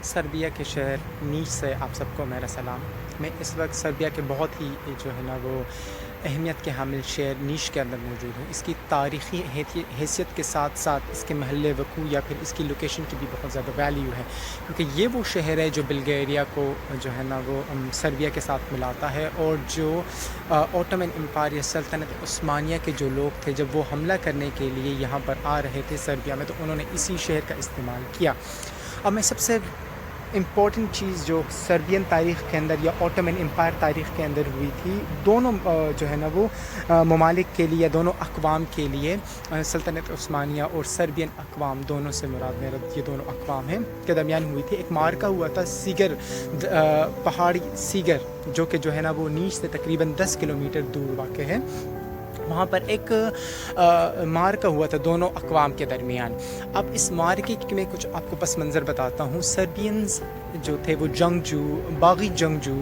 Serbia के शहर नीश से आप सबको मेरा सलाम। मैं इस वक्त सर्बिया के बहुत ही जो है ना वो अहमियत के हामिल शहर नीश के अंदर मौजूद हूँ। इसकी तारीख़ी हैसियत के साथ साथ इसके महल वक़ू या फिर इसकी लोकेशन की भी बहुत ज़्यादा वैल्यू है, क्योंकि ये वो शहर है जो बल्गेरिया को जो है ना वो सर्बिया के साथ मिलाता है। और जो ऑटोमन एम्पायर या सल्तनत उस्मानिया के जो लोग थे, जब वो हमला करने के लिए यहाँ पर आ रहे थे सर्बिया में, तो उन्होंने इसी शहर का इस्तेमाल किया। अब मैं सबसे इम्पॉर्टेंट चीज़ जो सर्बियन तारीख़ के अंदर या ऑटोमन एम्पायर तारीख़ के अंदर हुई थी, दोनों जो है ना वो ममालिक के लिए, दोनों अक़वाम के लिए, सल्तनत उस्मानिया और सर्बियन अक़वाम दोनों से मुराद मेरा ये दोनों अक़वाम हैं के दरमियान हुई थी। एक मार्का हुआ था सीगर, पहाड़ी सीगर, जो कि जो है ना वो नीश से तकरीबन 10 किलोमीटर दूर वाक़ है। वहाँ पर एक मार्का हुआ था दोनों अक़वाम के दरमियान। अब इस मार्के में कुछ आपको पस मंज़र बताता हूँ। सर्बियंस जो थे वो जंगजू, बागी जंगजू,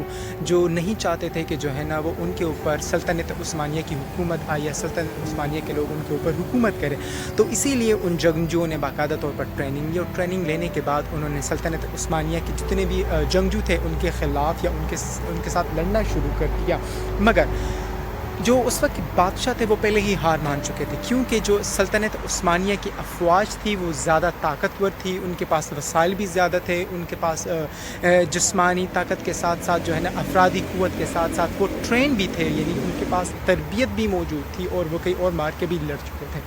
जो नहीं चाहते थे कि जो है ना वो उनके ऊपर सल्तनत उस्मानिया की हुकूमत आए या सल्तनत उस्मानिया के लोग उनके ऊपर हुकूमत करें, तो इसीलिए उन जंगजुओं ने बाकायदा तौर पर ट्रेनिंग ली। और ट्रेनिंग लेने के बाद उन्होंने सल्तनत उस्मानिया के जितने भी जंगजू थे उनके ख़िलाफ़ या उनके साथ लड़ना शुरू कर दिया। मगर जो उस वक्त बादशाह थे वो पहले ही हार मान चुके थे, क्योंकि जो सल्तनत उस्मानिया की अफवाज थी वो ज़्यादा ताकतवर थी, उनके पास वसाइल भी ज़्यादा थे, उनके पास जिस्मानी ताकत के साथ साथ जो है ना अफरादी क़ुव्वत के साथ साथ वो ट्रेन भी थे, यानी उनके पास तरबियत भी मौजूद थी और वो कई और मार के भी लड़ चुके थे।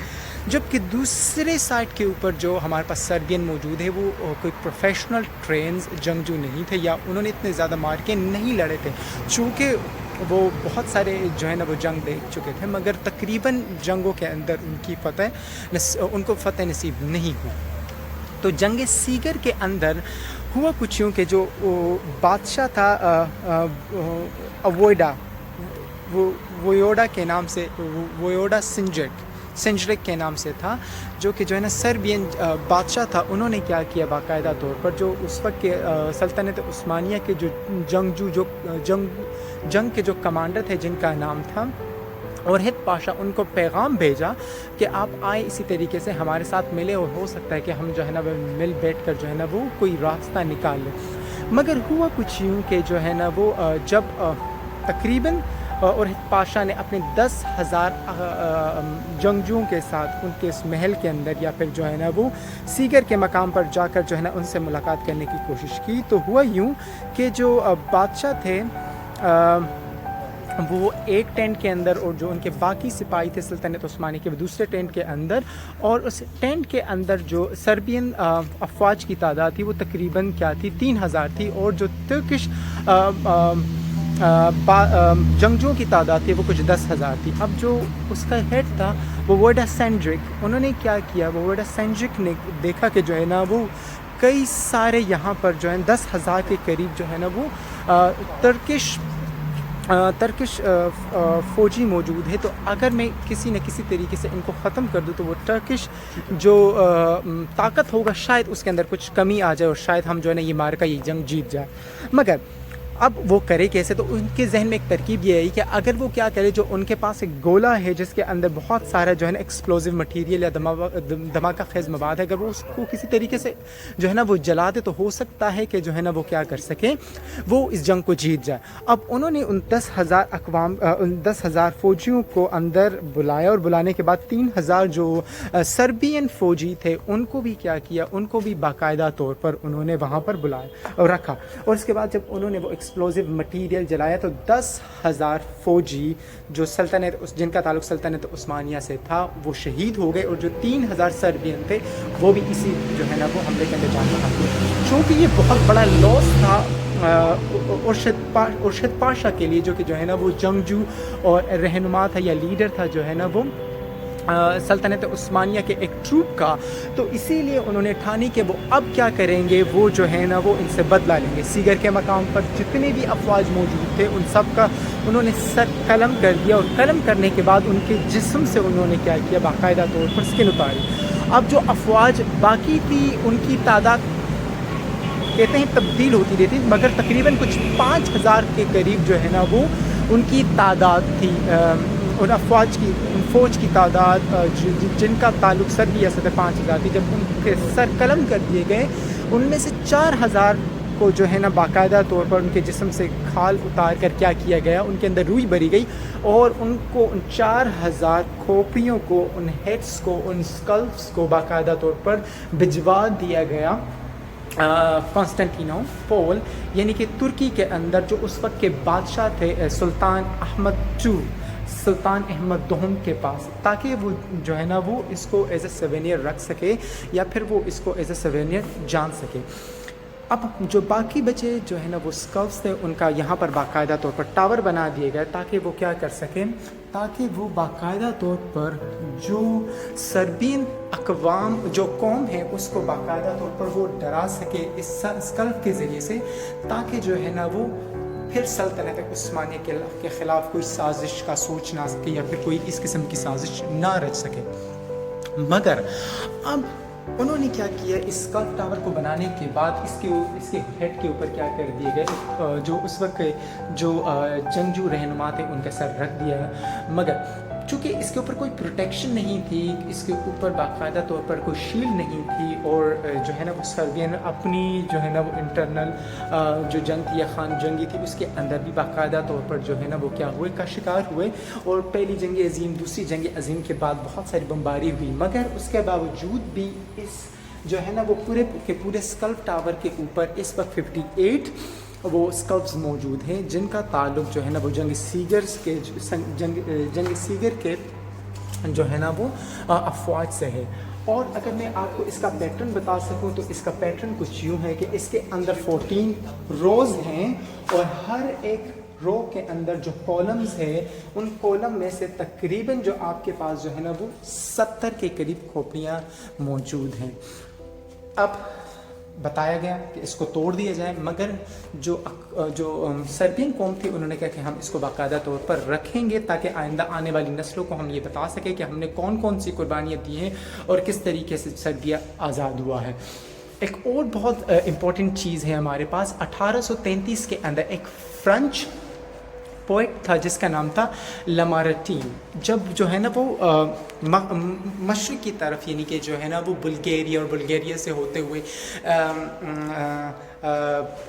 जबकि दूसरे साइड के ऊपर जो हमारे पास सर्बियन मौजूद है वो कोई प्रोफेशनल ट्रेन्स जंगजू नहीं थे, या उन्होंने इतने ज़्यादा मार के नहीं लड़े थे, चूँकि वो बहुत सारे जो है ना वो जंग देख चुके थे, मगर तकरीबन जंगों के अंदर उनको फ़तह नसीब नहीं हुई। तो जंग सीगर के अंदर हुआ कुछ यूँ कि जो बादशाह था अवोइडा, वोयोडा के नाम से, वोयोडा सेंजरिक के नाम से था, जो कि जो है ना सर्बियन बादशाह था। उन्होंने क्या किया, बाकायदा तौर पर जो उस वक्त के सल्तनत उस्मानिया के जो जंगजू, जो जंग के जो कमांडर थे जिनका नाम था औरहित पाशा, उनको पैगाम भेजा कि आप आए इसी तरीके से हमारे साथ मिले और हो सकता है कि हम जो है ना वो मिल बैठ कर जो है ना वो कोई रास्ता निकाल लें। मगर हुआ कुछ यूँ कि जो है ना वो जब तकरीबन और पाशा ने अपने 10,000 जंगजुओं के साथ उनके इस महल के अंदर या फिर जो है ना वो सीगर के मकाम पर जाकर जो है ना उनसे मुलाकात करने की कोशिश की, तो हुआ यूँ कि जो बादशाह थे वो एक टेंट के अंदर और जो उनके बाकी सिपाही थे सल्तनत उस्मानी के, वो दूसरे टेंट के अंदर, और उस टेंट के अंदर जो सर्बियन अफवाज की तादाद थी वो तकरीबन क्या थी, 3,000 थी, और जो तुर्किश जंगजुओं की तादाद थी वो कुछ 10,000 थी। अब जो उसका हेड था वो वोयोडा सेंजरिक, उन्होंने क्या किया, वो वोयोडा सेंजरिक ने देखा कि जो है ना वो कई सारे यहाँ पर जो है 10,000 के करीब जो है ना वो तर्किश फ़ौजी मौजूद है, तो अगर मैं किसी न किसी तरीके से इनको ख़त्म कर दूँ तो वो टर्किश जो ताकत होगा शायद उसके अंदर कुछ कमी आ जाए और शायद हम जो है ना ये मार का ये जंग जीत जाए। मगर अब वो करे कैसे, तो उनके जहन में एक तरकीब ये है कि अगर वो क्या करे, जो उनके पास एक गोला है जिसके अंदर बहुत सारा जो है ना एक्सप्लोजिव मटेरियल या धमाका खेज़ मवाद है, अगर वो उसको किसी तरीके से जो है ना वो जला दे तो हो सकता है कि जो है ना वो क्या कर सके, वो इस जंग को जीत जाए। अब उन्होंने उन 10,000 फ़ौजियों को अंदर बुलाया, और बुलाने के बाद 3,000 जो सर्बियन फ़ौजी थे उनको भी क्या किया, उनको भी बाकायदा तौर पर उन्होंने वहाँ पर बुलाया और रखा। और इसके बाद जब उन्होंने वो एक्सप्लोजिव मटेरियल जलाया तो 10,000 फ़ौजी जो जिनका ताल्लुक़ सल्तनत उस्मानिया से था वो शहीद हो गए, और जो 3,000 सर्बियन थे वो भी इसी जो है ना वो हमले के अंदर जान बहा। चूँकि ये बहुत बड़ा लॉस था उर्शद पाशा के लिए, जो कि जो है ना वो जंगजू और रहनुमा था या लीडर था जो है ना वो सल्तनत उस्मानिया के एक ट्रूप का, तो इसीलिए उन्होंने ठानी कि वो अब क्या करेंगे, वो जो है ना वो इनसे बदला लेंगे। सीगर के मकाम पर जितने भी अफवाज मौजूद थे उन सब का उन्होंने सर कलम कर दिया, और कलम करने के बाद उनके जिस्म से उन्होंने क्या किया, बाकायदा तौर पर स्किन उतारी। अब जो अफवाज बाकी थी उनकी तादाद कहते हैं तब्दील होती रहती, मगर तकरीबन कुछ 5,000 के करीब जो है ना वो उनकी तादाद थी اور فوج کی تعداد جن کا تعلق سربیا سے 5,000 تھی، جب ان کے سر قلم کر دیے گئے، ان میں سے 4,000 کو جو ہے نا باقاعدہ طور پر ان کے جسم سے کھال اتار کر کیا کیا گیا، ان کے اندر روئی بھری گئی اور ان کو ان 4,000 کھوپڑیوں کو، ان ہیڈس کو، ان اسکلپس کو باقاعدہ طور پر بھجوا دیا گیا کانسٹنٹینوپول یعنی کہ ترکی کے اندر، جو اس وقت کے بادشاہ تھے سلطان احمد دوم کے پاس، تاکہ وہ جو ہے نا وہ اس کو ایز اے سیوینئر رکھ سکے یا پھر وہ اس کو ایز اے سیوینئر جان سکے۔ اب جو باقی بچے جو ہے نا وہ اسکلپس تھے، ان کا یہاں پر باقاعدہ طور پر ٹاور بنا دیے گئے تاکہ وہ کیا کر سکیں، تاکہ وہ باقاعدہ طور پر جو سربین اقوام جو قوم ہے اس کو باقاعدہ طور پر وہ ڈرا سکے اس اسکلپ کے ذریعے سے، تاکہ جو ہے نا وہ پھر سلطنت عثمانیہ کے خلاف کوئی سازش کا سوچ نہ سکے یا پھر کوئی اس قسم کی سازش نہ رچ سکے۔ مگر اب انہوں نے کیا کیا، اس اسکلپ ٹاور کو بنانے کے بعد اس کے ہیڈ کے اوپر کیا کر دیے گئے، جو اس وقت جو جنگجو رہنما تھے ان کا سر رکھ دیا، مگر چونکہ اس کے اوپر کوئی پروٹیکشن نہیں تھی، اس کے اوپر باقاعدہ طور پر کوئی شیلڈ نہیں تھی، اور جو ہے نا وہ سربین اپنی جو ہے نا وہ انٹرنل جو جنگ تھی یا خان جنگی تھی اس کے اندر بھی باقاعدہ طور پر جو ہے نا وہ کیا ہوئے کا شکار ہوئے، اور پہلی جنگ عظیم، دوسری جنگ عظیم کے بعد بہت ساری بمباری ہوئی، مگر اس کے باوجود بھی اس جو ہے نا وہ پورے کے پورے اسکلپ ٹاور کے اوپر اس وقت 58 وہ اسکلپس موجود ہیں، جن کا تعلق جو ہے نا وہ جنگ سیگر کے جو ہے نا وہ افواج سے ہے۔ اور اگر میں آپ کو اس کا پیٹرن بتا سکوں تو اس کا پیٹرن کچھ یوں ہے کہ اس کے اندر 14 روز ہیں، اور ہر ایک رو کے اندر جو کولمز ہے، ان کولم میں سے تقریباً جو آپ کے پاس جو ہے نا وہ 70 کے قریب کھوپڑیاں موجود ہیں۔ اب بتایا گیا کہ اس کو توڑ دیا جائے، مگر جو سربین قوم تھی انہوں نے کہا کہ ہم اس کو باقاعدہ طور پر رکھیں گے تاکہ آئندہ آنے والی نسلوں کو ہم یہ بتا سکیں کہ ہم نے کون کون سی قربانیاں دی ہیں اور کس طریقے سے سربیا آزاد ہوا ہے۔ ایک اور بہت امپورٹنٹ چیز ہے ہمارے پاس، 1833 کے اندر ایک فرینچ پوئٹ تھا جس کا نام تھا لامارٹین، جب جو ہے نا وہ مشرق کی طرف یعنی کہ جو ہے نا وہ بلغیریا اور بلغیریا سے ہوتے ہوئے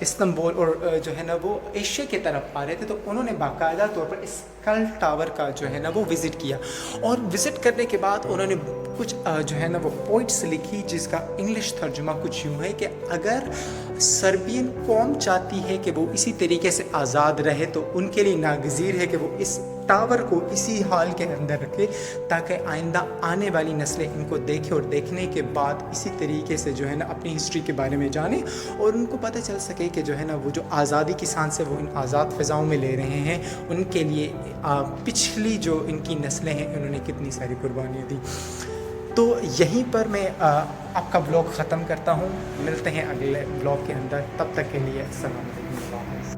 استنبول اور جو ہے نا وہ ایشیا کی طرف آ رہے تھے، تو انہوں نے باقاعدہ طور پر اس اسکلپ ٹاور کا جو ہے نا وہ وزٹ کیا، اور وزٹ کرنے کے بعد انہوں نے کچھ جو ہے نا وہ پوائنٹس لکھی جس کا انگلش ترجمہ کچھ یوں ہے کہ اگر سربین قوم چاہتی ہے کہ وہ اسی طریقے سے آزاد رہے تو ان کے لیے ناگزیر ہے کہ وہ اس ٹاور کو اسی حال کے اندر رکھے تاکہ آئندہ آنے والی نسلیں ان کو دیکھیں اور دیکھنے کے بعد اسی طریقے سے جو ہے نا اپنی ہسٹری کے بارے میں جانیں اور ان کو پتہ چل سکے کہ جو ہے نا وہ جو آزادی کی سانس سے وہ ان آزاد فضاؤں میں لے رہے ہیں، ان کے لیے پچھلی جو ان کی نسلیں ہیں انہوں نے کتنی ساری قربانیاں دی۔ تو یہیں پر میں آپ کا بلاگ ختم کرتا ہوں، ملتے ہیں اگلے بلاگ کے اندر، تب تک کے لیے السلام علیکم۔